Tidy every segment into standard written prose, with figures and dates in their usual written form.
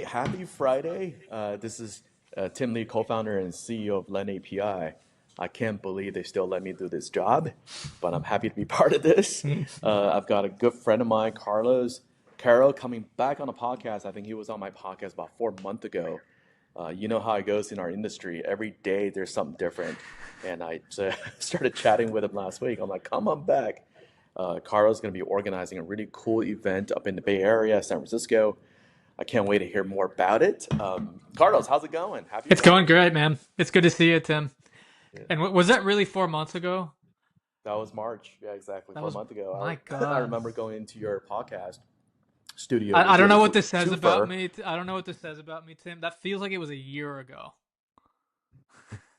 Hey, happy Friday. This is Tim Lee, co-founder and CEO of LendAPI. I can't believe they still let me do this job, but I'm happy to be part of this. I've got a good friend of mine, Carlos Caro, coming back on a podcast. I think he was on my podcast about 4 months ago. You know how it goes in our industry. Every day there's something different. And I started chatting with him last week. I'm like, come on back. Carlos is going to be organizing a really cool event up in the Bay Area, San Francisco. I can't wait to hear more about it. Carlos, how's it going? Happy It's going Friday. great, man. It's good to see you, Tim. Yeah, And was that really 4 months ago? that was March. Yeah, exactly. That four was, months ago. my I God. remember going into your podcast studio. I We don't did know a what this says about twofer. me. I don't know what this says about me, Tim. That feels like it was a year ago.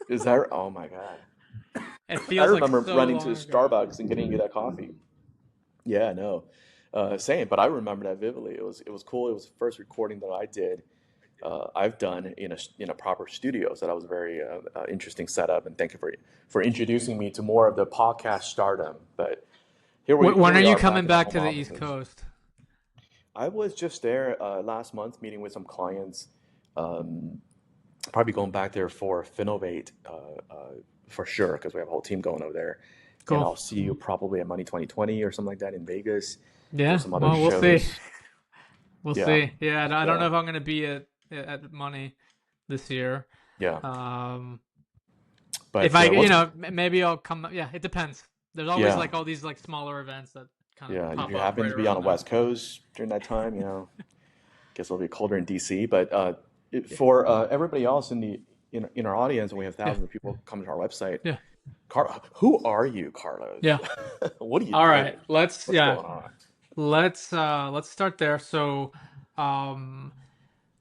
Is that? Oh my God. It I feels like remember so running to long ago. Starbucks and getting you that coffee. Yeah, no, same. But I remember that vividly. It was cool. It was the first recording that I did. I've done in a proper studio, so that was a very interesting setup. And thank you for introducing me to more of the podcast stardom. But here When are we you are back coming in our back home to the East offices. Coast? I was just there last month meeting with some clients. Um, Probably going back there for Finovate for sure because we have a whole team going over there. And Cool. I'll see you probably at Money 2020 or something like that in Vegas. There's Yeah, some other well, we'll see. shows. We'll Yeah, see. Yeah, I don't know yeah, if I'm going to be at Money this year. yeah. Um, if But I, what's maybe I'll come. Yeah, it depends. There's always yeah, like all these like smaller events that kind of yeah. If pop you up happen right to be on the around there. West Coast during that time, guess it'll be colder in DC. But Yeah, for everybody else in our audience, and we have yeah, thousands of people coming to our website. yeah, Who are you, Carlos? yeah. What do you All do? right, let's What's yeah, going on? let's start there. So, um,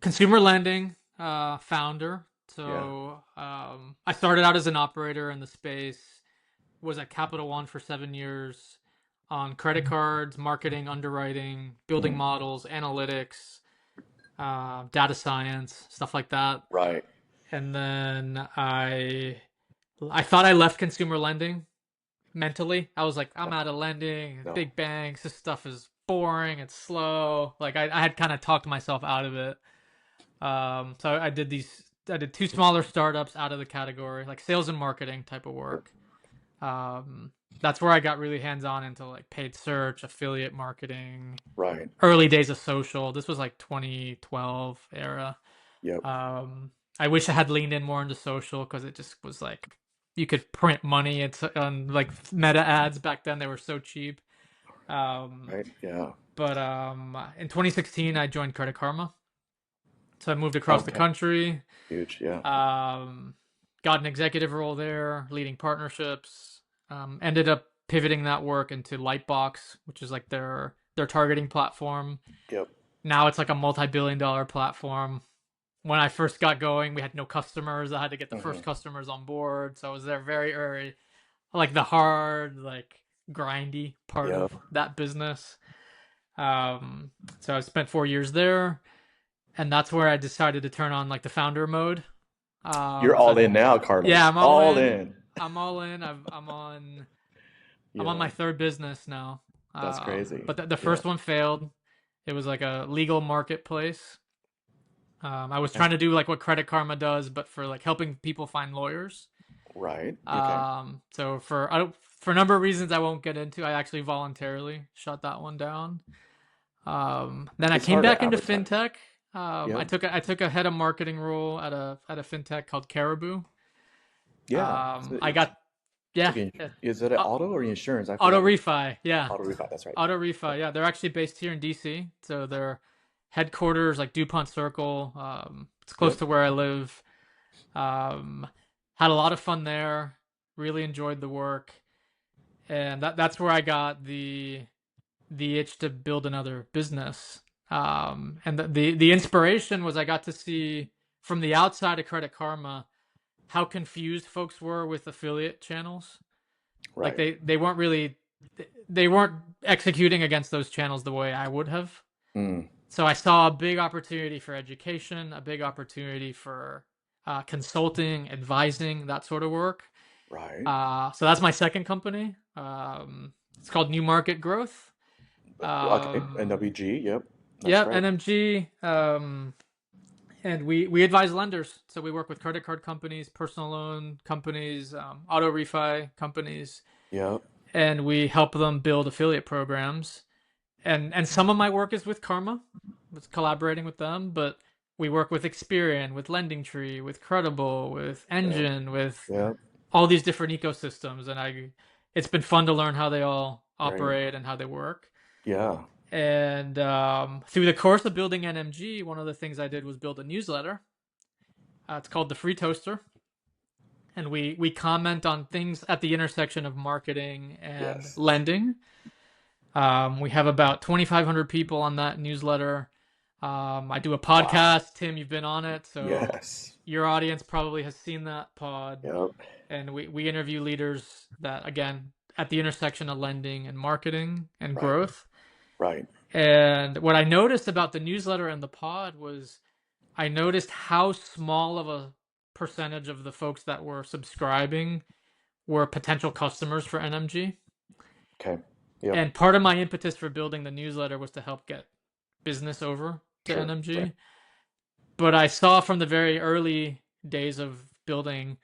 consumer lending founder. Yeah. So, I started out as an operator in the space. Was at Capital One for 7 years on credit cards, marketing, underwriting, building Mhm. models, analytics, data science, stuff like that. Right. And then I thought I left consumer lending mentally. I was like, I'm No. out of lending, No. big banks, this stuff is boring, it's slow. Like I had kind of talked myself out of it. So I did two smaller startups out of the category, like sales and marketing type of Yep. work. That's where I got really hands on into like paid search, affiliate marketing, Right. early days of social. This was like 2012 era. Yep. I wish I had leaned in more into social because it just was like you could print money. It's on like meta ads back then. They were so cheap. Um, Right. Yeah. but in 2016, I joined Credit Karma. So I moved across the Okay. country. Huge. Yeah. Um, got an executive role there, leading partnerships. Ended up pivoting that work into Lightbox, which is like their targeting platform. Yep. Now it's like a multi-billion-dollar platform. When I first got going, we had no customers. I had to get the Hmm. first customers on board, so I was there very early, like the hard, like grindy part Yep. of that business. Um, so I spent 4 years there, and that's where I decided to turn on like the founder mode. You're So all in now, yeah, Carlos. I'm all All in. in. I'm all in. I'm on Yeah. my third business now. That's crazy. But the Yeah. first one failed. It was like a legal marketplace. I was Okay. trying to do like what Credit Karma does, but for like helping people find lawyers. Right. Okay. So for a number of reasons I won't get into, I actually voluntarily shut that one down. Then I It's came hard to back into advertise. fintech. Yep. I took a head of marketing role at a fintech called Caribou. Yeah. I got It's yeah, like, yeah. is it an Uh, auto or insurance? I auto forgot which. refi, yeah, Auto refi. That's right. auto Yep. refi, yeah. They're actually based here in DC, so their headquarters like DuPont Circle. It's close Yep. to where I live. Um, had a lot of fun there. Really enjoyed the work, and that's where I got the itch to build another business. And the inspiration was I got to see from the outside of Credit Karma how confused folks were with affiliate channels. Like Right. they weren't executing against those channels the way I would have. Mm. So I saw a big opportunity for education, a big opportunity for consulting, advising, that sort of work. Right. So that's my second company. It's called New Market Growth. Okay. Um, NWG. Yep. That's yep, right. NMG. And we advise lenders. So we work with credit card companies, personal loan companies, auto refi companies, Yep. and we help them build affiliate programs. And some of my work is with Karma, with collaborating with them, but we work with Experian, with LendingTree, with Credible, with Yep. Engine, with Yep. all these different ecosystems, and it's been fun to learn how they all Right. operate and how they work. Yeah. And through the course of building NMG, one of the things I did was build a newsletter. It's called the Free Toaster, and we comment on things at the intersection of marketing and Yes. lending. We have about 2,500 people on that newsletter. I do a Wow. podcast. Tim, you've been on it, so Yes. your audience probably has seen that pod. Yep. And we interview leaders that, again, at the intersection of lending and marketing and Right. growth. Right. And what I noticed about the newsletter and the pod was I noticed how small of a percentage of the folks that were subscribing were potential customers for NMG. Okay. Yep. And part of my impetus for building the newsletter was to help get business over to Sure. Right. NMG. But I saw from the very early days of building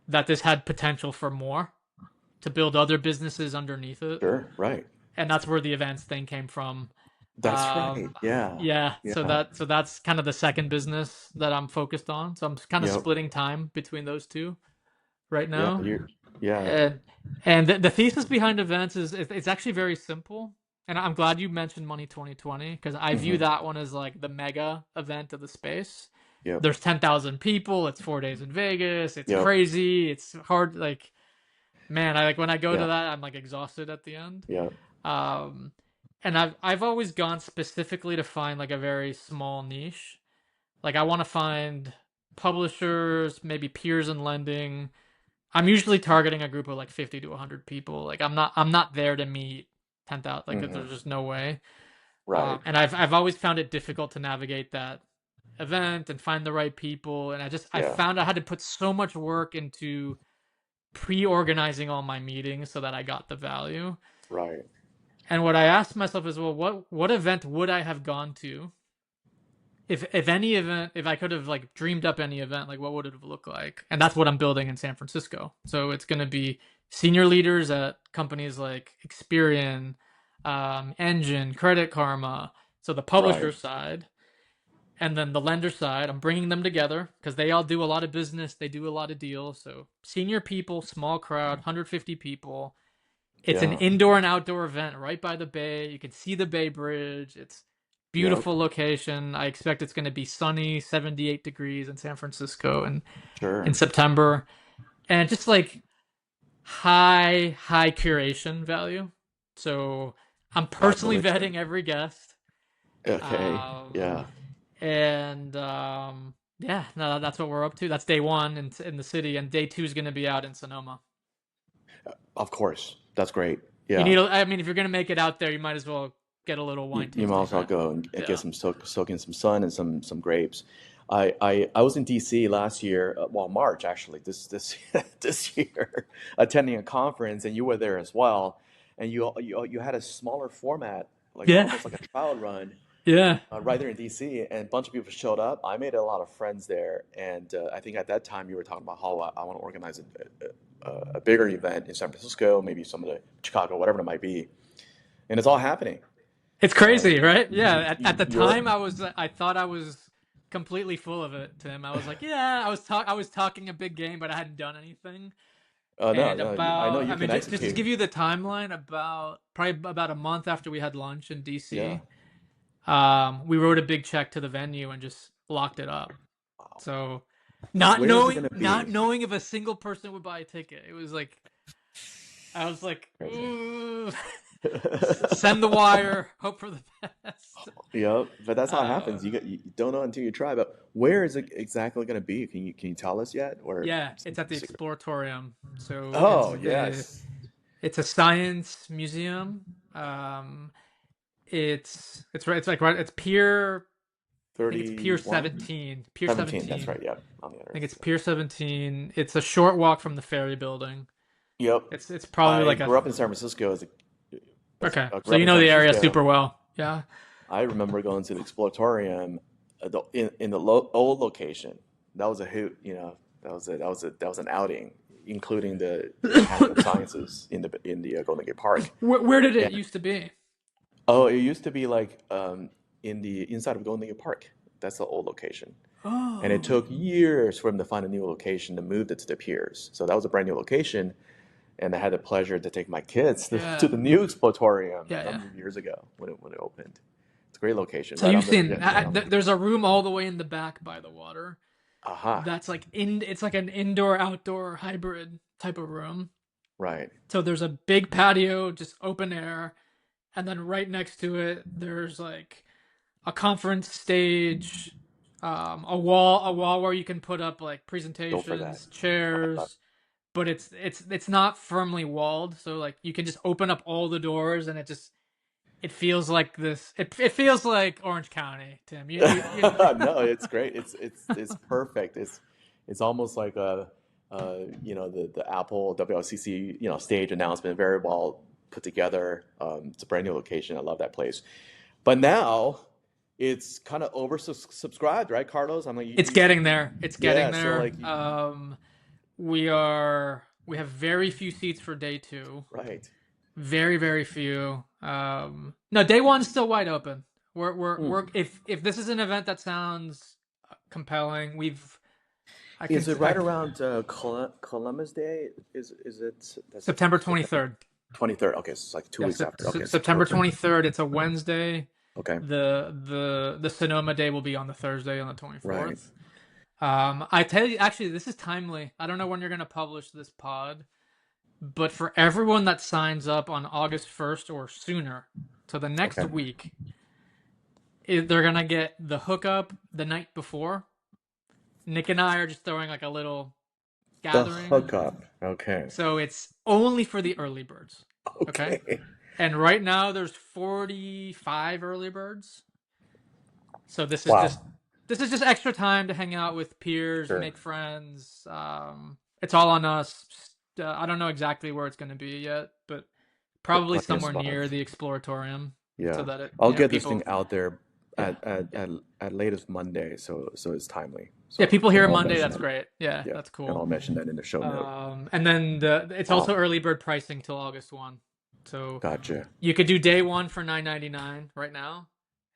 that this had potential for more, to build other businesses underneath it. Sure. Right. And that's where the events thing came from. That's right. Yeah. Yeah, Yeah. so that's kind of the second business that I'm focused on. So I'm kind of Yep. splitting time between those two right Yeah. now. Yeah. And the thesis behind events is it's actually very simple. And I'm glad you mentioned Money 2020 because I view Hmm. that one as like the mega event of the space. Yep. There's 10,000 people. It's 4 days in Vegas. It's Yep. crazy. It's hard. Like, man, I like when I go to Yeah. that, I'm like exhausted at the end. Yep. Um, and I've always gone specifically to find like a very small niche. Like I want to find publishers, maybe peers in lending. I'm usually targeting a group of like 50 to 100 people. Like I'm not there to meet 10,000. Like Hmm. there's just no way. Right. And I've always found it difficult to navigate that event and find the right people. And I Yeah. found I had to put so much work into pre-organizing all my meetings so that I got the value. Right. And what I asked myself is, well, what event would I have gone to if any event, if I could have like dreamed up any event, like what would it have looked like? And that's what I'm building in San Francisco. So it's going to be senior leaders at companies like Experian, Engine, Credit Karma. So the publisher Right. side, and then the lender side, I'm bringing them together because they all do a lot of business. They do a lot of deals. So senior people, small crowd, 150 people. It's an Yeah. indoor and outdoor event right by the bay. You can see the Bay Bridge. It's Yep. beautiful location. I expect it's going to be sunny, 78 degrees in San Francisco in Sure. September. And just like high curation value. So I'm personally Fabulous. vetting every guest. Okay. Um, Yeah. and yeah, no, that's what we're up to. That's day one in the city, and day two is going to be out in Sonoma. Of course. That's great. You Yeah. need, I mean, if you're going to make it out there, you might as well get a little wine You might tasting, as well right? go and get Yeah. some soak in some sun and some grapes. I was in DC last year, well, March actually, this this year, attending a conference, and you were there as well. And you had a smaller format, like Yeah. almost like a trial run, Yeah. right there in DC, and a bunch of people showed up. I made a lot of friends there, and I think at that time you were talking about how I want to organize a bigger event in San Francisco, maybe some of the Chicago, whatever it might be, and it's all happening. It's Um, crazy, right? Yeah. At the you're time, I thought I was completely full of it, Tim. I was like, yeah, I was talking a big game, but I hadn't done anything. no, And no, I know about, you I mean, can just to execute. give you the timeline, probably about a month after we had lunch in Yeah. DC, we wrote a big check to the venue and just locked it up. Wow. So Where is it gonna not be? knowing if a single person would buy a ticket, it was like I was like, Crazy. ooh, send the wire, hope for the best. Yep, but that's how it happens. Um, You don't know until you try. But where is it exactly gonna be? Can you tell us yet, or yeah, some it's at the secret? Exploratorium. So Oh yes, it's a science museum. Um, it's right. It's like right. It's Pier. I think it's Pier 31, 17. Pier 17. That's 17. right. Yep, on the I think other it's side. Pier 17. It's a short walk from the ferry building. Yep. It's probably I like a grew up in San Francisco okay. I So grew up you in know San the area Francisco. super well. Yeah. I remember going to the Exploratorium, in the old location. That was a hoot, you know. That was an outing, including the Academy of Sciences in the Golden Gate Park. Where did it And used to be? oh, it used to be like in the inside of Golden Gate Park. That's the old location. And it Oh, took years for them to find a new location to move it to the piers. So that was a brand new location, and I had the pleasure to take my kids to yeah, the new Exploratorium a yeah. number of years ago when it opened. It's a great location, So right you've on the seen there's a room all the way in the back by the water. aha, That's like it's like an indoor outdoor hybrid type of room. right. So there's a big patio, just open air, and then right next to it there's like a conference stage, a wall where you can put up like Go for that. presentations, I love chairs, but it's not firmly walled, so like you can just open up all the doors and it feels like this. It feels like Orange County, Tim. No, it's great. It's perfect. It's almost like the Apple WLCC stage announcement, very well put together. It's a brand new location. I love that place. But now it's kind of oversubscribed, right, Carlos? I'm like, it's getting there. It's getting yeah. So there. like, We have very few seats for day two. right. Very, very few. No, day one's still wide open. Hmm. We're if this is an event that sounds compelling, I can Is it right around Columbus Day? Is it that's the September September 23rd. 23rd? Okay, so it's like 2 weeks after. Okay, so September perfect. 23rd. It's a Wednesday. Okay, The Sonoma day will be on the Thursday on the right. 24th. I tell you, actually, this is timely. I don't know when you're gonna publish this pod, but for everyone that signs up on August 1st or sooner, so the next Okay. week, they're gonna get the hookup the night before. Nick and I are just throwing like a little The gathering, hookup. Okay. so it's only for the early birds. Okay, Okay. and right now there's 45 early birds. So Wow. this is just extra time to hang out with peers, Sure. make friends. It's all on us. I don't know exactly where it's going to be yet, but probably Plenty of somewhere near spots. the Exploratorium, so Yeah. that I'll get this people, thing out there yeah, at latest Monday, so it's timely. yeah, So people and here I'll Monday. mention That's that. great. Yeah, Yeah, that's and cool. I'll mention that in the show note. And then it's also Wow. early bird pricing till August 1. So Gotcha. you could do day one for $9.99 right now,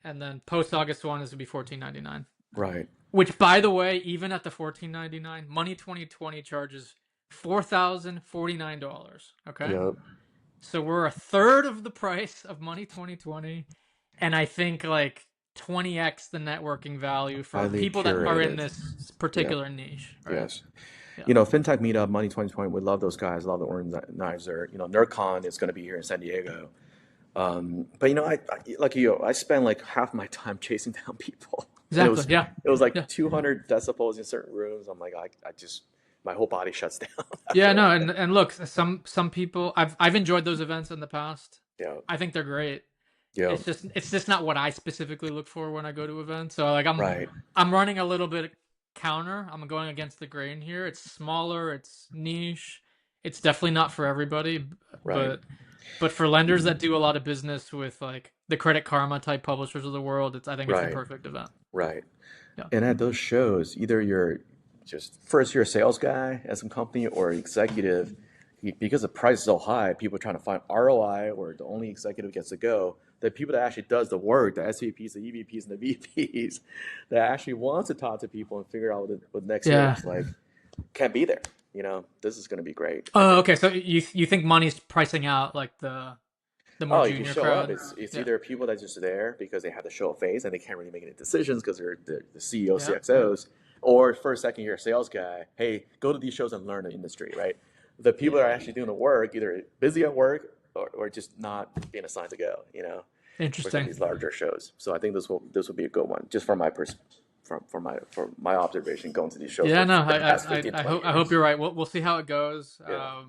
and then post August 1 is to be $14.99. Right. Which, by the way, even at the $14.99, Money 2020 charges $4,049. Okay, Yep. so we're a third of the price of Money 2020, and I think like 20x the networking value for Highly people that are in curated. this Yep. particular niche, right? Yes. Yeah, FinTech Meetup, Money 2020, we love those guys, love the organizer. NerdCon is going to be here in San Diego. But I like you, I spend like half my time chasing down people, and exactly. Yeah, it was like yeah, 200 decibels in certain rooms. I'm like, I just my whole body shuts down after yeah. a No, while. and look, some people I've enjoyed those events in the past. Yeah, I think they're great. yeah, It's just not what I specifically look for when I go to events. So like right, I'm running a little bit counter. I'm going against the grain here. It's smaller, it's niche. It's definitely not for everybody, right, but for lenders that do a lot of business with like the Credit Karma type publishers of the world, I think it's the right, perfect event. right. Yeah. And at those shows, either you're just first you're a sales guy at some company or executive, because the price is so high, people are trying to find ROI or the only executive gets to go. The people that actually does the work, the SVPs, the EVPs, and the VPs, that actually wants to talk to people and figure out what next year Yeah. looks like, can't be there. This is going to be great, I Oh, think. okay. So you think money's pricing out like the more Oh, if you junior show up, crowd? it's Yeah. either people that's just there because they have to show a face and they can't really make any decisions because they're the CEOs, Yeah. CXOs, or for a second you're a sales guy. Hey, go to these shows and learn the industry, right? The people that are actually doing the work, either busy at work or just not being assigned to go, for some of Interesting. these larger shows. So I think this will be a good one, just from my from my observation going to these shows Yeah, for no, the past 15, I 20 hope years. you're right. We'll see how it goes. Yeah.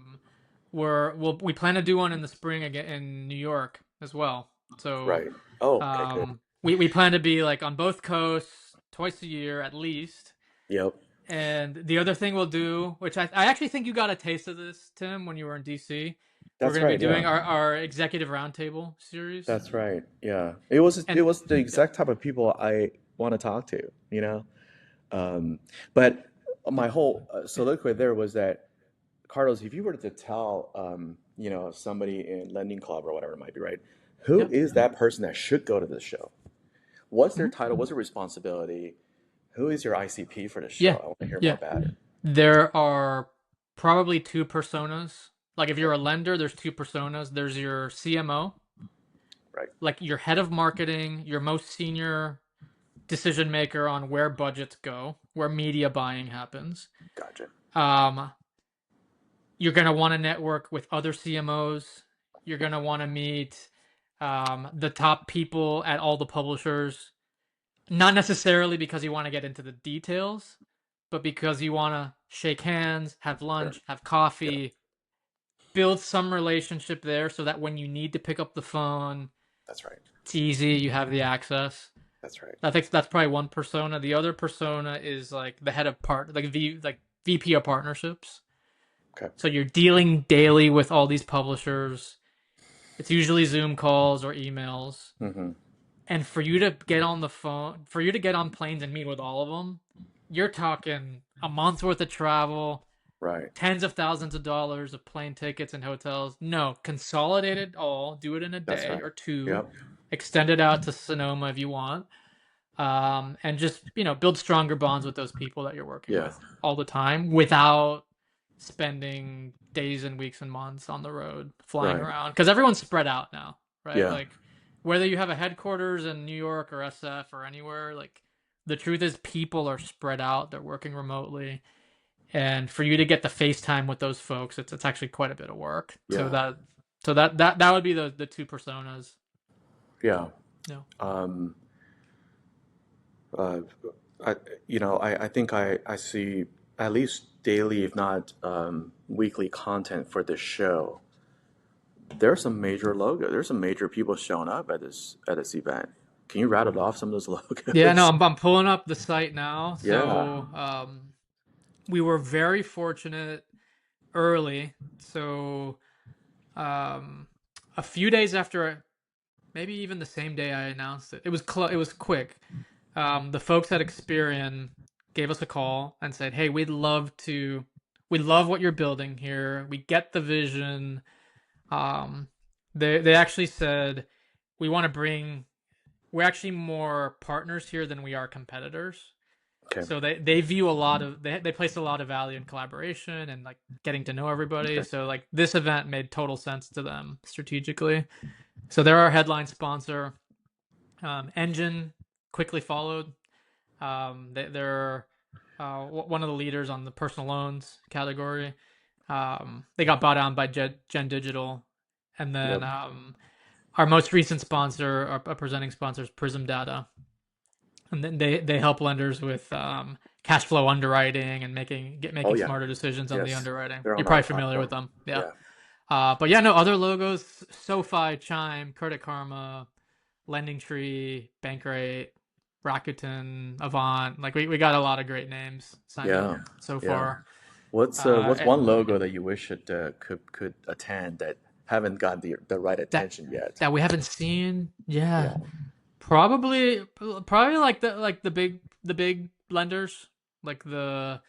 We plan to do one in the spring again in New York as well. So, Right. Oh, okay, good. we plan to be like on both coasts twice a year at least. Yep. And the other thing we'll do, which I actually think you got a taste of this, Tim, when you were in DC. We're That's going to be right. doing Yeah. our executive roundtable series. That's right. Yeah. It was And the yeah, exact type of people I want to talk to, you know? But my whole soliloquy there was that, Carlos, if you were to tell, somebody in Lending Club or whatever it might be, right? Who Yep. is that person that should go to this show? What's their Mhm. title? What's their responsibility? Who is your ICP for this show? Yeah. I want to hear more Yeah. about it. There are probably two personas. Like if you're a lender, there's two personas. There's your CMO, Right. like your head of marketing, your most senior decision maker on where budgets go, where media buying happens. Gotcha. Um, you're going to want to network with other CMOs. You're going to want to meet the top people at all the publishers, not necessarily because you want to get into the details, but because you want to shake hands, have Sure. lunch, have Yeah. coffee, build some relationship there so that when you need to pick up the phone, That's right. it's easy, you have the access. That's right. I think that's probably one persona. The other persona is like the head of like VP of partnerships. Okay. So you're dealing daily with all these publishers. It's usually Zoom calls or emails. Mm-hmm. And for you to get on the phone, for you to get on planes and meet with all of them, you're talking a month's worth of travel, Right. tens of thousands of dollars of plane tickets and hotels. No, consolidate it all, do it in a That's day right. or two, Yep. extend it out to Sonoma if you want, and just build stronger bonds with those people that you're working Yeah. with all the time without spending days and weeks and months on the road flying Right. around because everyone's spread out now, right? Yeah. Like whether you have a headquarters in New York or SF or anywhere, like the truth is people are spread out, they're working remotely, and for you to get the FaceTime with those folks, it's actually quite a bit of work. So Yeah. that would be the two personas. Yeah. No. Um, uh, I think I see at least daily, if not weekly content for this show. There's some major logo. There's some major people showing up at this event. Can you rattle off some of those Yeah, no, logos? I'm pulling up the site now. Yeah. So we were very fortunate early. So um, a few days after, maybe even the same day I announced it, it was quick. The folks at Experian gave us a call and said, "Hey, we love what you're building here. We get the vision." Um, they actually said, "We want to bring. We're actually more partners here than we are competitors." Okay. So they view a lot of they place a lot of value in collaboration and like getting to know everybody. Okay. So like this event made total sense to them strategically. So they're our headline sponsor. Engine quickly followed. They're one of the leaders on the personal loans category. They got bought out by Gen Digital, and then Yep. our most recent sponsor, our presenting sponsor, is Prism Data, and then they help lenders with cash flow underwriting and Oh making yeah. smarter decisions on the Yes. underwriting. They're You're on our probably familiar with platform. them, yeah. Yeah. But yeah, no other logos: SoFi, Chime, Credit Karma, Lending Tree, Bankrate, Rakuten, Avant. Like we got a lot of great names signed up Yeah. so Yeah. far. What's Uh, one logo that you wish it could attend that haven't gotten the right that attention yet? that we haven't seen, yeah. Yeah. Probably like the big lenders, like the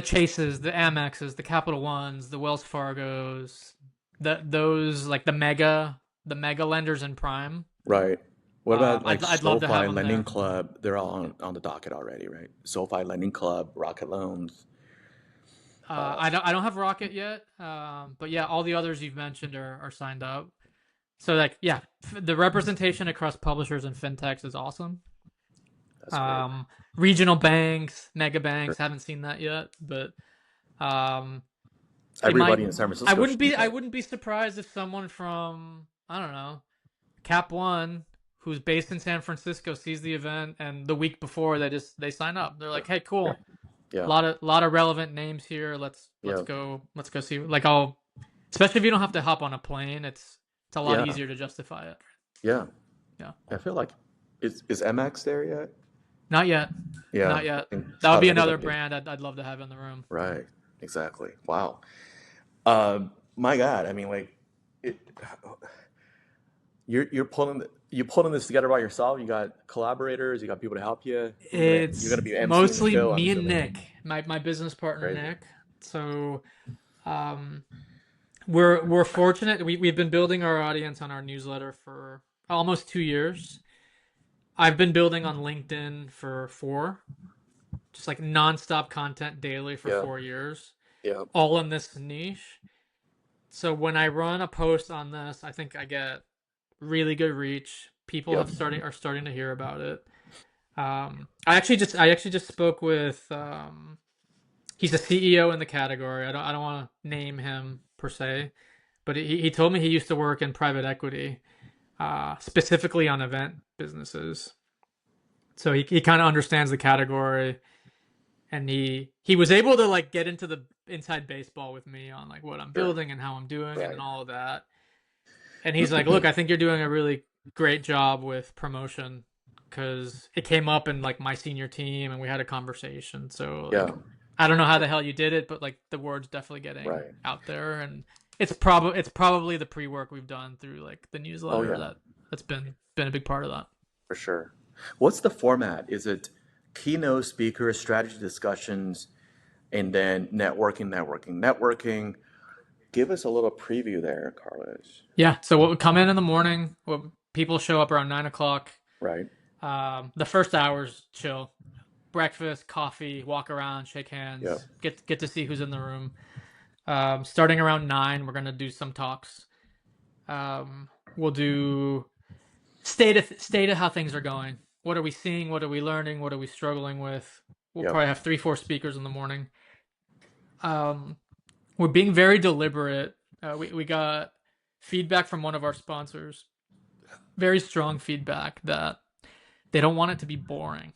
Chases, the Amexes, the Capital Ones, the Wells Fargos, those like the mega lenders in prime. Right. What about like I'd love to have SoFi them Lending there. Club? They're all on the docket already, right? SoFi Lending Club, Rocket Loans. Uh, I don't have Rocket yet, but yeah, all the others you've mentioned are signed up. So like yeah, the representation across publishers and fintechs is awesome. that's great. Um, Regional banks, mega Sure. banks, haven't seen that yet, but um, it might. Everybody in San Francisco should be I there. wouldn't be surprised if someone from I don't know Cap One, who's based in San Francisco, sees the event and the week before they sign up. They're like, Sure. hey, Yeah. cool, Yeah. lot of relevant names here. Yeah. Let's go see. Like I'll especially if you don't have to hop on a plane, it's a lot Yeah. easier to justify it. Yeah. Yeah, I feel like is MX there yet? not yet, Yeah. not I yet. think it's That would be probably another everybody. brand I'd love to have in the room. Right. Exactly. Wow. My God. I mean, like, it, you're pulling this together by yourself. You got collaborators. You got people to help you. You're It's gonna be emceeing the mostly show, I'm me and assuming. Nick, my business partner Crazy. Nick. So um, we're fortunate. We've been building our audience on our newsletter for almost 2 years. I've been building on LinkedIn for four, just like nonstop content daily for Yeah. 4 years, Yeah. all in this niche. So when I run a post on this, I think I get really good reach. People Yep. are starting to hear about it. I actually just spoke with he's a CEO in the category. I don't want to name him per se, but he told me he used to work in private equity, specifically on event businesses. So he kind of understands the category, and he was able to like get into the inside baseball with me on like what I'm Sure. building and how I'm doing it and Right. all of that. And he's like, "Look, I think you're doing a really great job with promotion because it came up in like my senior team and we had a conversation. So Yeah. like, I don't know how the hell you did it, but like the word's definitely getting Right. out there, and it's probably the pre-work we've done through like the Oh newsletter yeah, that's been a big part of that." for sure. What's the format? Is it keynote speakers, strategy discussions, and then networking? Give us a little preview there, Carlos. Yeah. So what would come in the morning? People show up around 9 o'clock. Right. The first hour's chill, breakfast, coffee, walk around, shake Yep. hands, get to see who's in the room. Starting around 9, we're gonna do some talks. We'll do state of how things are going. What are we seeing? What are we learning? What are we struggling with? We'll Yep. probably have 3-4 speakers in the morning. Um, we're being very deliberate. We got feedback from one of our sponsors, very strong feedback that they don't want it to be boring,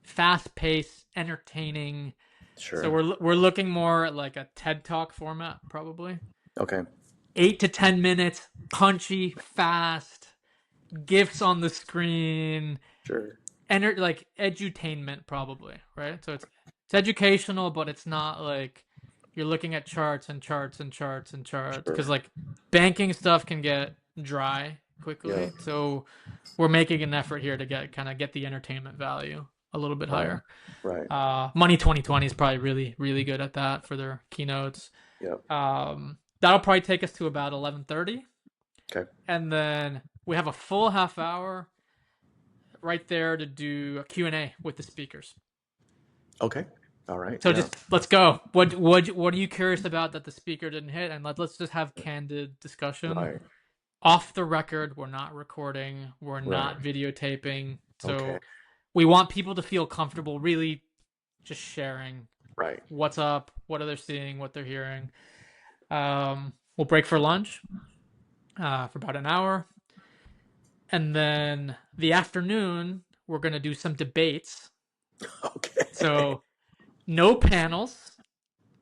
fast paced, entertaining. So Sure. we're looking more at like a TED Talk format, probably Okay. 8 to 10 minutes, punchy, fast, gifs on the screen, Sure. like edutainment, probably, right? So it's educational, but it's not like you're looking at charts and charts and charts and charts, Sure. because like banking stuff can get dry Yeah. quickly. So we're making an effort here to get the entertainment value a little bit Right. higher. Right. Money 2020 is probably really, really good at that for their keynotes. Yep. That'll probably take us to about 11:30, Okay. and then we have a full half hour right there to do a Q&A with the speakers. Okay. All right. So Yeah. just let's go. What are you curious about that the speaker didn't hit, and let's just have candid discussion. Right. Off the record, we're not recording, we're Right. not videotaping. So Okay. we want people to feel comfortable really just sharing Right. what's up, what are they seeing, what they're hearing. We'll break for lunch for about an hour. And then the afternoon, we're going to do some debates. Okay. So no panels,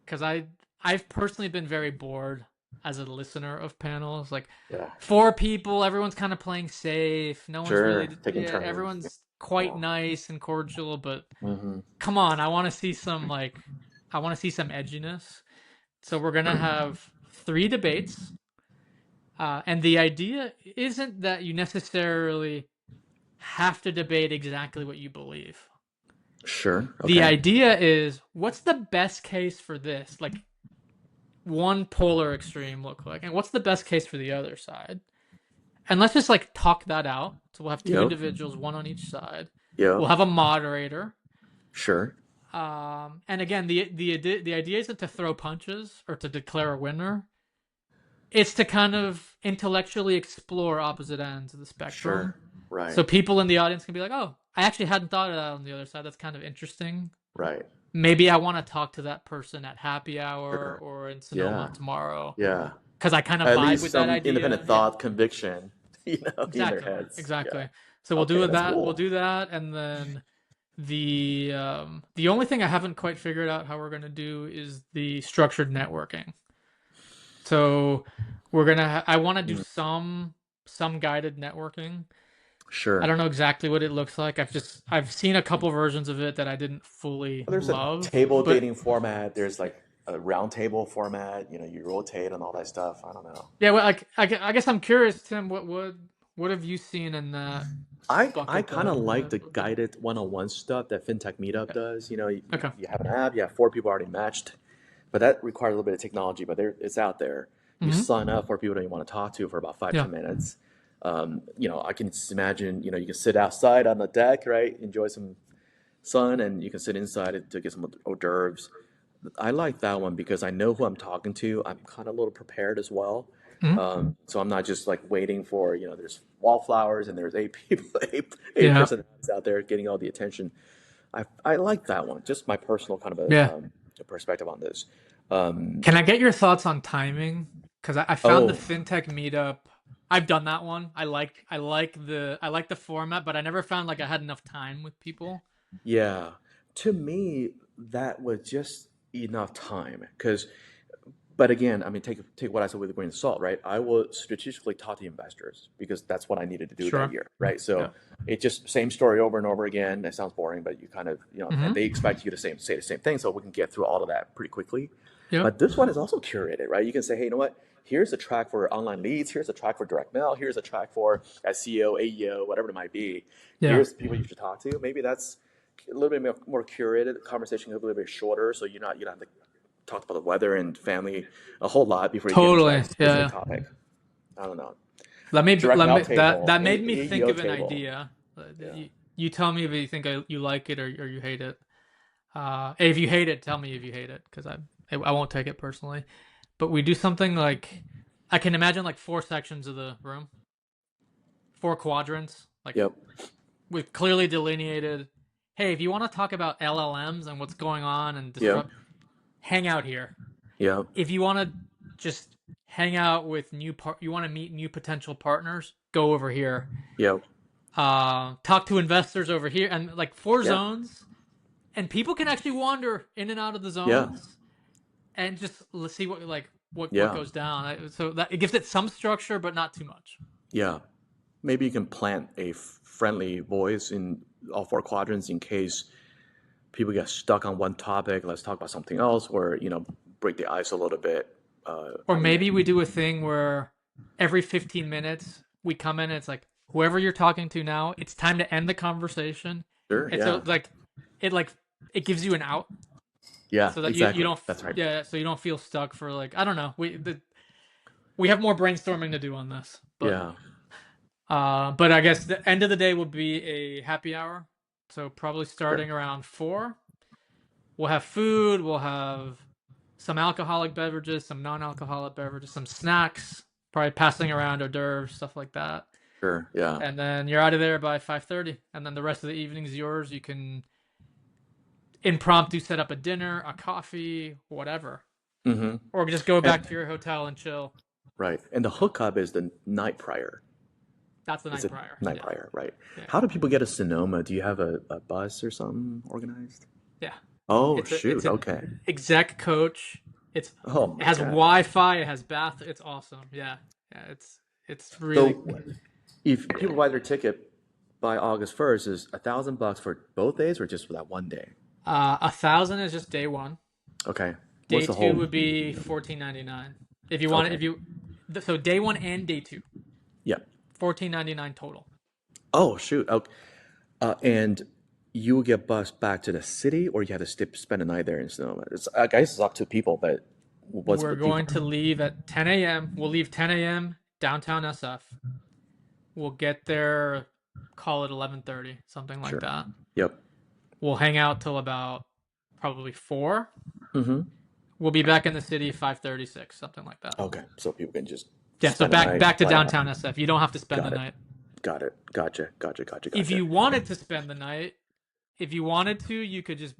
because I've personally been very bored as a listener of panels. Like Yeah. 4 people, everyone's kind of playing safe. No one's Sure. really, Taking yeah, turns. everyone's quite Yeah. nice and cordial, but Mm-hmm. come on, I want to see some edginess. So we're gonna have 3 debates, and the idea isn't that you necessarily have to debate exactly what you believe. Sure. The Okay. idea is, what's the best case for this? Like, one polar extreme look like, and what's the best case for the other side? And let's just like talk that out. So we'll have 2 Yep. individuals, one on each side. Yep. We'll have a moderator. Sure. And again, the idea isn't to throw punches or to declare a winner. It's to kind of intellectually explore opposite ends of the spectrum. Sure. Right. So people in the audience can be like, "Oh, I actually hadn't thought of that on the other side. That's kind of interesting. Right. Maybe I want to talk to that person at happy hour Sure. or in Sonoma Yeah. tomorrow, Yeah. because I kind of At vibe least with that some idea." independent Yeah, thought, conviction, in their exactly, heads. exactly. Yeah. So we'll Okay, do that's that. We'll cool. do that, and then the only thing I haven't quite figured out how we're gonna do is the structured networking. So I want to do some guided networking. Sure. I don't know exactly what it looks like. I've seen a couple versions of it that I didn't fully Well, there's a love, table but dating format. There's like a round table format. You rotate and all that stuff. I don't know. yeah, well, like I guess I'm curious, Tim. What have you seen in that I bucket kind of that? like the guided one-on-one stuff that FinTech Meetup does. Okay. You have an app, you have four people already matched, but that requires a little bit of technology. But it's out there. You Mm-hmm. sign up for people that you want to talk to for about five Yeah. 10 minutes. I can just imagine. You can sit outside on the deck, right? Enjoy some sun, and you can sit inside it to get some hors d'oeuvres. I like that one because I know who I'm talking to. I'm kind of a little prepared as well. Mm-hmm. So I'm not just like waiting for, there's wallflowers and there's eight people, eight Yeah. personalities out there getting all the attention. I like that one. Just my personal kind of Yeah. a perspective on this. Um, Can I get your thoughts on timing? Because I found the oh, fintech meetup. I've done that one. I like the format, but I never found like I had enough time with people. yeah. To me, that was just enough time because but again, I mean, take what I said with a grain of salt, right? I will strategically talk to investors because that's what I needed to do that Sure. year, right? Yeah. So it just same story over and over again. That sounds boring, but you kind of, and Mm-hmm. they expect you to say the same thing, so we can get through all of that pretty quickly. Yep. But this one is also curated, right? You can say, hey, you know what? Here's a track for online leads. Here's a track for direct mail. Here's a track for SEO, AEO, whatever it might be. Yeah. Here's the people you should talk to. Maybe that's a little bit more curated. The conversation could be a little bit shorter, so you don't have to talked about the weather and family a whole lot before you get into Totally. that Yeah. specific Yeah. topic. I don't know. Let me Direct let mail me table, that made me think AEO of an table. idea. Yeah. You tell me if you think you like it or you hate it. If you hate it, tell me if you hate it because I won't take it personally. But we do something like I can imagine like four sections of the room, four quadrants, like Yep. with clearly delineated. Hey, if you want to talk about LLMs and what's going on and Yep. disrupt, hang out here. Yep. If you want to just hang out with you want to meet new potential partners, go over here. Yep. Talk to investors over here, and like four Yeah. zones, and people can actually wander in and out of the Yeah. zones, and just let's see what Yeah. goes down. So that it gives it some structure, but not too much. Yeah. Maybe you can plant a friendly voice in all four quadrants in case people get stuck on one topic. Let's talk about something else, or break the ice a little bit. Or I mean, maybe we do a thing where every 15 minutes we come in and it's like whoever you're talking to now, it's time to end the conversation. sure. And Yeah. so like it gives you an out Yeah. so that you Exactly. don't That's right. so you don't feel stuck for like I don't know. We have more brainstorming to do on this. Yeah. But I guess the end of the day will be a happy hour. So probably Sure. starting around 4. We'll have food, we'll have some alcoholic beverages, some non-alcoholic beverages, some snacks, probably passing around hors d'oeuvres, stuff like that. Sure. Yeah. And then you're out of there by 5:30, and then the rest of the evening is yours. You can impromptu set up a dinner, a coffee, whatever, Mm-hmm. or just go back And to your hotel and chill. right. And the hookup is the night prior. That's the Is night it prior. night Yeah, prior, right? yeah, How do people get to Sonoma? Do you have a bus or something organized? yeah. Oh, It's shoot. an Okay. exec coach. Oh It my has God. Wi-Fi. It has bath. It's awesome. Yeah, yeah. It's really So if people buy their ticket by August 1st, is $1,000 for both days or just for that one day? 1,000 is just day one. Okay. Day What's the two whole? would be 14.99. If you want it, Okay. if you so day one and day two, Yeah. 14.99 total. Oh, shoot. Okay. And you will get bused back to the city, or you have to spend a night there in Sonoma. I guess it's up to people, but what's We're the going to default? leave at 10 a.m. We'll leave 10 a.m. downtown SF. We'll get there, call it 11:30, something like Sure. that. Yep. We'll hang out till about probably 4. Mm-hmm. We'll be back in the city 5:36, something like that. Okay. So people can just Yeah, so spend a night, back to fly out. downtown SF. You don't have to spend the Got it. night. Got it. Gotcha. Gotcha. Gotcha. If Gotcha. you wanted to spend the night, if you wanted to, you could just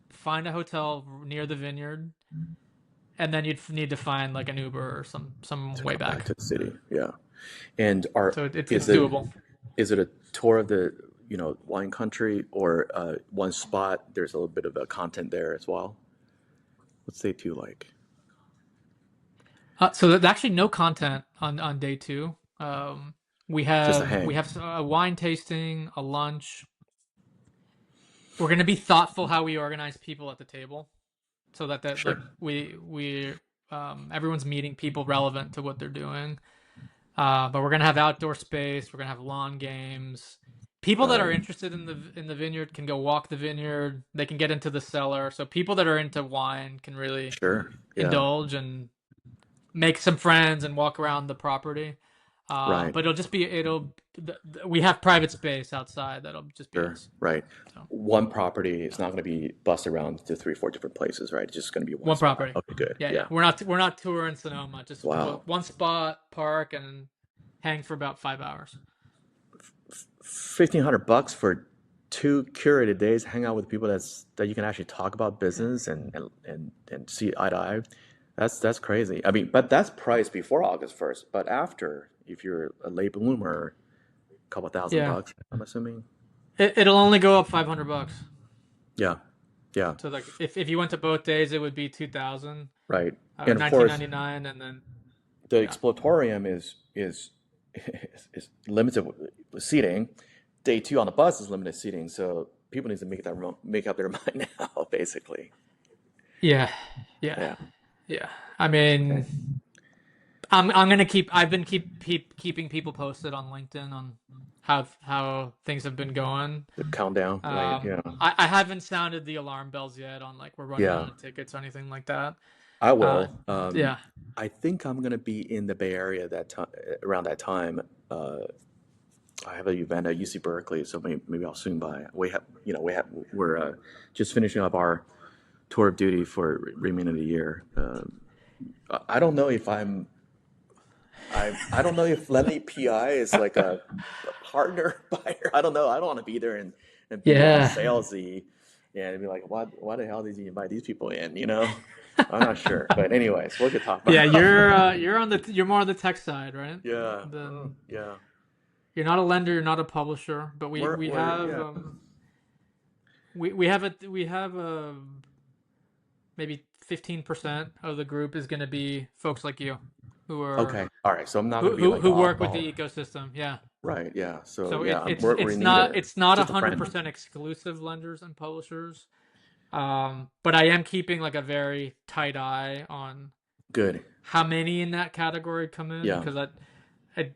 find a hotel near the vineyard, and then you'd need to find like an Uber or some To way come back back. to the city. Yeah. And So it's is it doable. is it a tour of the wine country or one spot? There's a little bit of a content there as well. What's day two like? So there's actually no content on day 2. We Just a have hang. a wine tasting, a lunch. We're gonna be thoughtful how we organize people at the table, so that like Sure. we everyone's meeting people relevant to what they're doing. But we're gonna have outdoor space. We're gonna have lawn games. People that are Right. interested in the vineyard can go walk the vineyard. They can get into the cellar. So people that are into wine can really Sure. Yeah. indulge and make some friends and walk around the property. Right. But we have private space outside that'll just be Sure. us. Right. So One property is not going to be busted around to three, four different places, right? It's just going to be one one spot. property. Okay, good. Yeah, yeah. Yeah. We're not touring Sonoma. Just Wow. one spot, park, and hang for about 5 hours. $1,500 for 2 curated days, hang out with people that you can actually talk about Yeah. business and see eye to eye. That's crazy. I mean, but that's priced before August 1st. But after, if you're a late bloomer, a couple thousand Yeah. bucks, I'm assuming. It'll only go up $500. Yeah. Yeah. So like if you went to both days, it would be 2,000 Right. or And of nineteen course, ninety nine, and then the yeah, Exploratorium is limited seating. Day two on the bus is limited seating, so people need to make up their mind now, basically. yeah, yeah, Yeah. yeah. I mean, Okay. I'm gonna keep. I've been keeping people posted on LinkedIn on how things have been going. The countdown, right? Yeah. I haven't sounded the alarm bells yet on like we're running Yeah. out of tickets or anything like that. I Uh, will. yeah, I think I'm gonna be in the Bay Area that time around that time. I have an event at UC Berkeley, so maybe I'll swing by. We're just finishing up our tour of duty for remainder of the year. I don't know if I don't know if Lenny PI is like a partner buyer. I don't know. I don't want to be there and be all yeah. salesy and be like, why the hell did you invite these people in? I'm not sure. But anyways, we could talk Yeah, about. you're more on the tech side, right? Yeah. Then Yeah. you're not a lender, you're not a publisher, but we We're have yeah. we have a maybe 15% of the group is going to be folks like you who are Okay. All right. So I'm not gonna be like who the work with oddball. the ecosystem. Yeah. Right. Yeah. So So yeah, we're it's not neither. it's not Just a friend. 100% exclusive lenders and publishers. But I am keeping like a very tight eye on Good. how many in that category come in Yeah. because I because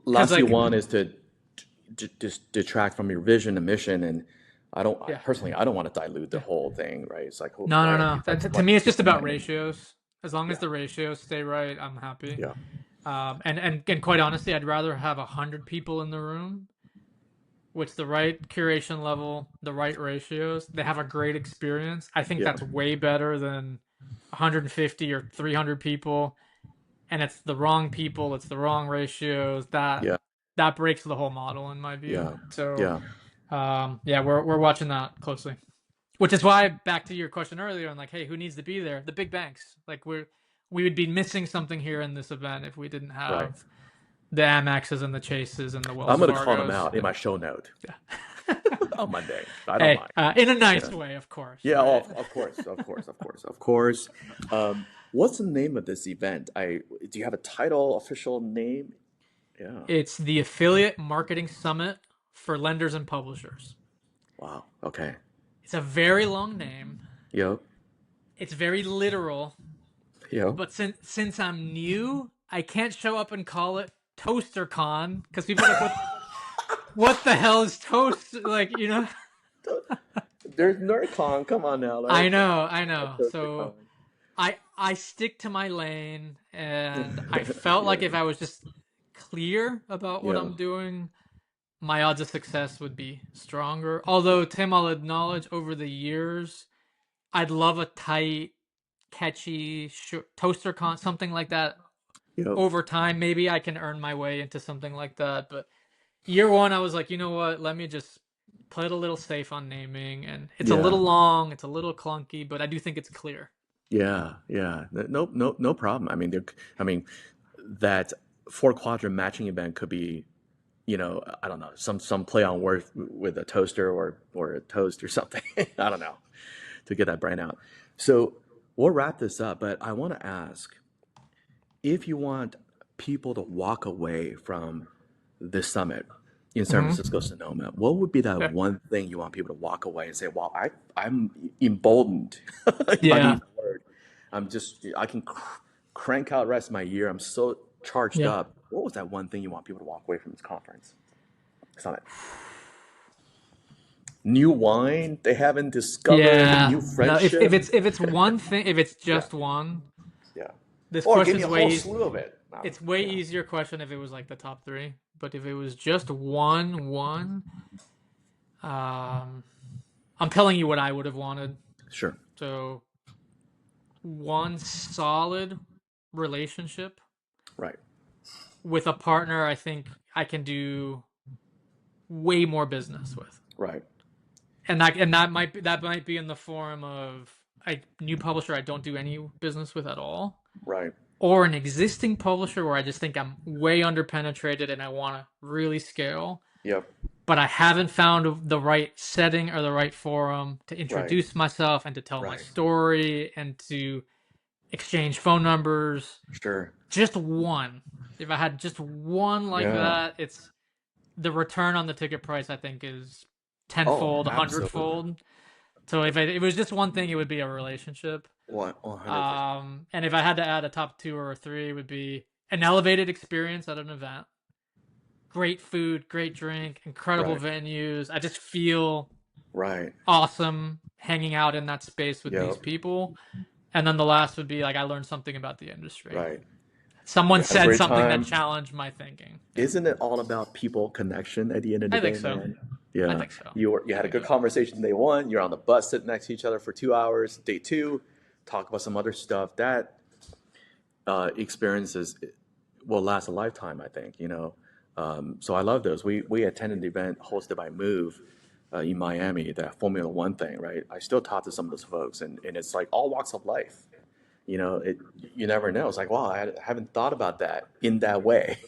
Last you like want is to just detract from your vision and mission, and yeah. I don't want to dilute the Yeah. whole thing, right? It's like, No, why no, are you no. like To me, it's just about $60 million? ratios. As long as Yeah, the ratios stay right, I'm happy. yeah, And quite honestly, I'd rather have 100 people in the room with the right curation level, the right ratios. They have a great experience. I think yeah, that's way better than 150 or 300 people, and it's the wrong people. It's the wrong ratios. yeah, That breaks the whole model in my view. yeah, So, yeah, yeah, we're watching that closely. Which is why, back to your question earlier, on like, hey, who needs to be there? The big banks. Like we would be missing something here in this event if we didn't right. have the Amexes and the Chases and the Wells I'm gonna call them Fargos. out in my show note Yeah. on Monday. I don't Hey, mind. in a nice Yeah, way, of course, yeah. Oh, right? of course, of course, of course, of course. What's the name of this event? Do you have a title, official name? Yeah. It's the Affiliate Marketing Summit for lenders and publishers. Wow. Okay. It's a very long name. Yep. It's very literal. Yep. But since I'm new, I can't show up and call it ToasterCon because people are like, what the hell is toast? Like, There's NerdCon. Come on now. I Like, know, I a know. ToasterCon. So I stick to my lane, and I felt like Yeah. if I was just clear about what Yeah. I'm doing, my odds of success would be stronger. Although, Tim, I'll acknowledge over the years, I'd love a tight, catchy ToasterCon, something like that. Yep. Over time, maybe I can earn my way into something like that. But year one, I was like, you know what? Let me just play it a little safe on naming. And it's a Yeah. little long, it's a little clunky, but I do think it's clear. Yeah. Yeah. No, no, no problem. I mean, that four quadrant matching event could be, I don't know, some play on word with a toaster or a toast or something. I don't know, to get that brand out. So we'll wrap this up, but I want to ask if you want people to walk away from this summit in San Hmm. Francisco, Sonoma, what would be that Yeah. one thing you want people to walk away and say, "Wow, I'm emboldened." If I can use Yeah. the word, I can crank out the rest of my year. I'm so charged Yeah. up. What was that one thing you want people to walk away from this conference? Summit. New wine they haven't discovered, Yeah. new No, friendship. if it's one thing, if it's Yeah, just one, yeah. this Or give me question's a way whole easy. slew of it. I don't know. It's way Yeah, easier question if it was like the top three. But if it was just one, um, I'm telling you what I would have wanted. sure. So one solid relationship Right, with a partner I think I can do way more business with. right, That might be in the form of a new publisher I don't do any business with at all, right. or an existing publisher where I just think I'm way underpenetrated and I want to really scale, Yep, but I haven't found the right setting or the right forum to right, introduce myself and to tell my right. story and to exchange phone numbers. Sure. Just one. If I had just one like Yeah. that, it's the return on the ticket price I think is Oh, tenfold, a absolutely. hundredfold. So if it was just one thing, it would be a relationship. 100%. And if I had to add a top two or three, it would be an elevated experience at an event, great food, great drink, incredible Right, venues. I just feel right. awesome hanging out in that space with these Yep, people. And then the last would be like I learned something about the industry. right. Someone We had a said great something that time. challenged my thinking. Yeah, Isn't it all about people connection at the end of the I think day, so. man? I Yeah. think so. You I had a think good so. conversation day one. You're on the bus sitting next to each other for 2 hours. Day two, talk about some other stuff. That experiences will last a lifetime, I think, you know. So I love those. We attended the event hosted by Move in Miami, that Formula One thing, right? I still talk to some of those folks, and it's like all walks of life. You know, you never know. It's like, wow, haven't thought about that in that way.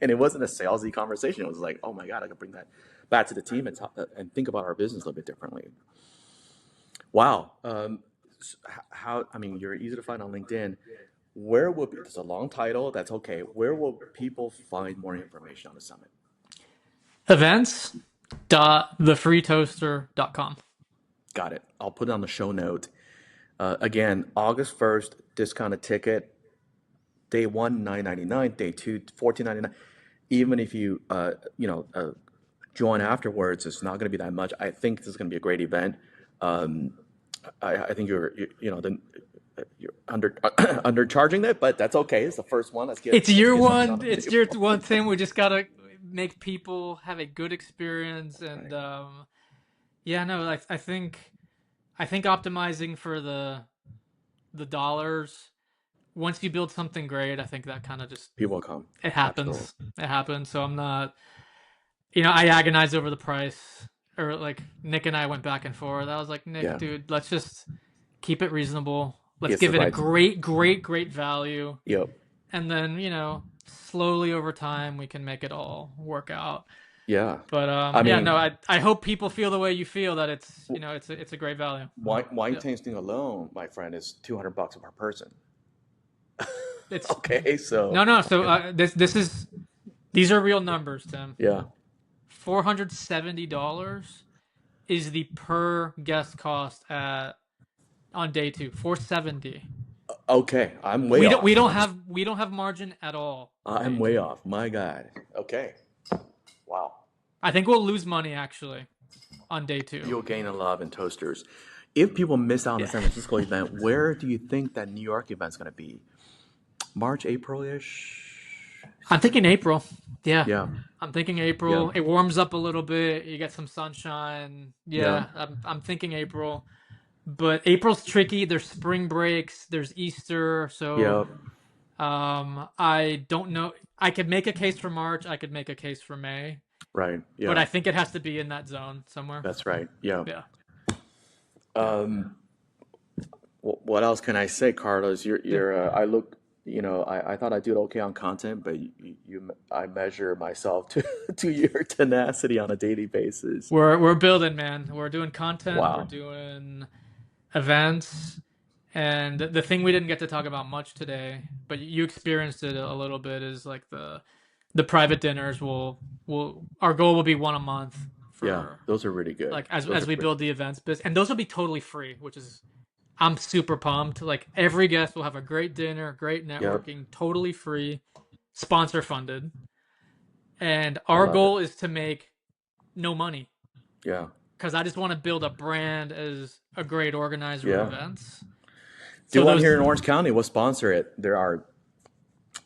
And it wasn't a salesy conversation. It was like, oh my God, I could bring that back to the team and think about our business a little bit differently. Wow. How, I mean, you're easy to find on LinkedIn. Where will, there's a long title, that's okay. Where will people find more information on the summit? Events.thefreetoaster.com. Got it. I'll put it on the show note. Again, August 1st, discounted ticket. Day one, $9.99. Day two, $14.99. Even if you, join afterwards, it's not going to be that much. I think this is going to be a great event. Um, I think you're undercharging it, but that's okay. It's the first one. It's Let's your get something on one. the It's your table. one thing. We just gotta make people have a good experience, and Right. yeah, no, I think optimizing for the dollars. Once you build something great, I think that kind of just People will come. it Absolutely. happens. It happens. So I'm not, I agonize over the price, or like Nick and I went back and forth. I was like, Nick, Yeah. dude, let's just keep it reasonable. Let's It's the give it a right. great value. Yep. And then, slowly over time we can make it all work out. Yeah. But I yeah, mean, no, I hope people feel the way you feel, that it's, it's a great value. wine Yeah. tasting alone, my friend, is $200 per person. It's Okay, so no. So these are real numbers, Tim. yeah. $470 is the per guest cost on day two. 470. Okay, I'm way off. We don't have margin at all on I'm day way two. off. My God. Okay. Wow. I think we'll lose money actually on day two. You'll gain a lot in toasters. If people miss out on the Yeah. San Francisco event, where do you think that New York event's going to be? March, April-ish? I'm thinking April. Yeah. Yeah. I'm thinking Yeah. April. It warms up a little bit. You get some sunshine. Yeah. Yeah, I'm thinking April. But April's tricky. There's spring breaks. There's Easter. So Yeah. I don't know. I could make a case for March. I could make a case for May. Right. But I Yeah. think it has to be in that zone somewhere. That's right. Yeah. Yeah. Um, what else can I say, Carlos? I look, I thought I did okay on content, but I measure myself to to your tenacity on a daily basis. We're building, man. We're doing content. We're Wow. doing events. And the thing we didn't get to talk about much today, but you experienced it a little bit, is like the private dinners our goal will be one a month Yeah, for those are really good. like Those as are we great. build the events business, and those will be totally free, which is I'm super pumped. Like every guest will have a great dinner, great Yep. networking, totally free. sponsor funded, and I our love it. goal is to make no money Yeah. because I just want to build a brand as a great organizer of Yeah. events. Do So one those, here in Orange County. We'll sponsor it. There are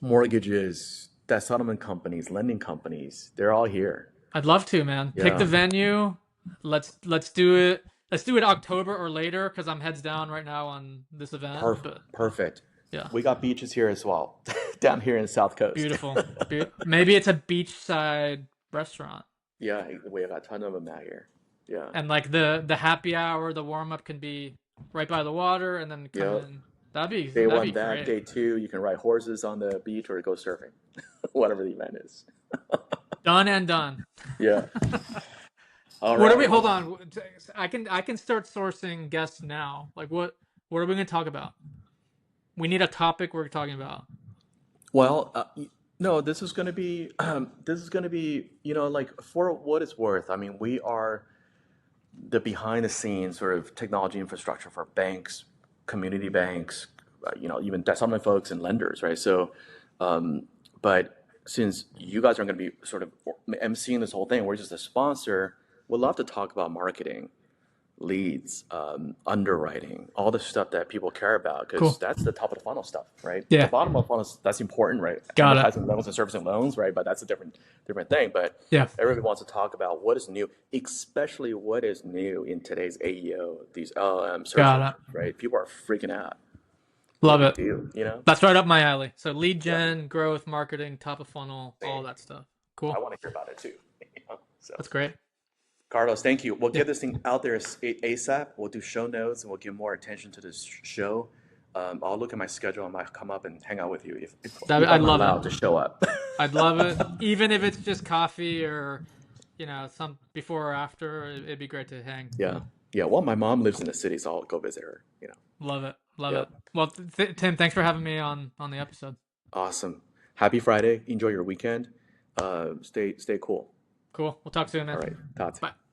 mortgages, debt settlement companies, lending companies. They're all here. I'd love to, man. Pick the Yeah. venue. Let's do it. Let's do it October or later because I'm heads down right now on this event. But Perfect. yeah, We got beaches here as well, down here in the South Coast. beautiful. Maybe it's a beachside restaurant, Yeah, we got a ton of them out here. Yeah. and like the happy hour, the warm up can be right by the water, and then come Yep. in. That'd be Day that'd one, be that. great. Day two, you can ride horses on the beach or go surfing, whatever the event is. Done and done. Yeah. All What are we? right. Hold on. I can start sourcing guests now. Like what are we going to talk about? We need a topic we're talking about. Well, no, this is going to be, like for what it's worth. I mean, we are the behind the scenes sort of technology infrastructure for banks, community banks, even debt settlement folks and lenders, right? So, but since you guys are going to be sort of emceeing this whole thing, we're just a sponsor. We'd love to talk about marketing, leads, underwriting, all the stuff that people care about, because Cool. that's the top of the funnel stuff, right? The Yeah. bottom of the funnel, that's important, right? Got it. Amortizing loans and servicing loans, right? But that's a different thing. But Yeah. everybody wants to talk about what is new, especially what is new in today's AEO, these LLM search Got engines, right? People are freaking out. What Love do we it. do? That's right up my alley. So lead Yeah, gen, growth, marketing, top of funnel, all same. that stuff. I Cool. want to hear about it too. So, That's great. Carlos, thank you. We'll Yeah. get this thing out there ASAP. We'll do show notes and we'll give more attention to this show. I'll look at my schedule. I might come up and hang out with you if I'd I'm love allowed it. to show up. I'd love it. Even if it's just coffee or, some before or after, it'd be great to hang. Yeah. Yeah. Well, my. Lives in the city, so I'll go visit her. Love it. Love it. Yep. Well, Tim, thanks for having me on the episode. Awesome. Happy Friday. Enjoy your weekend. Stay cool. Cool. We'll talk soon, All man. right. Talk to you. Bye.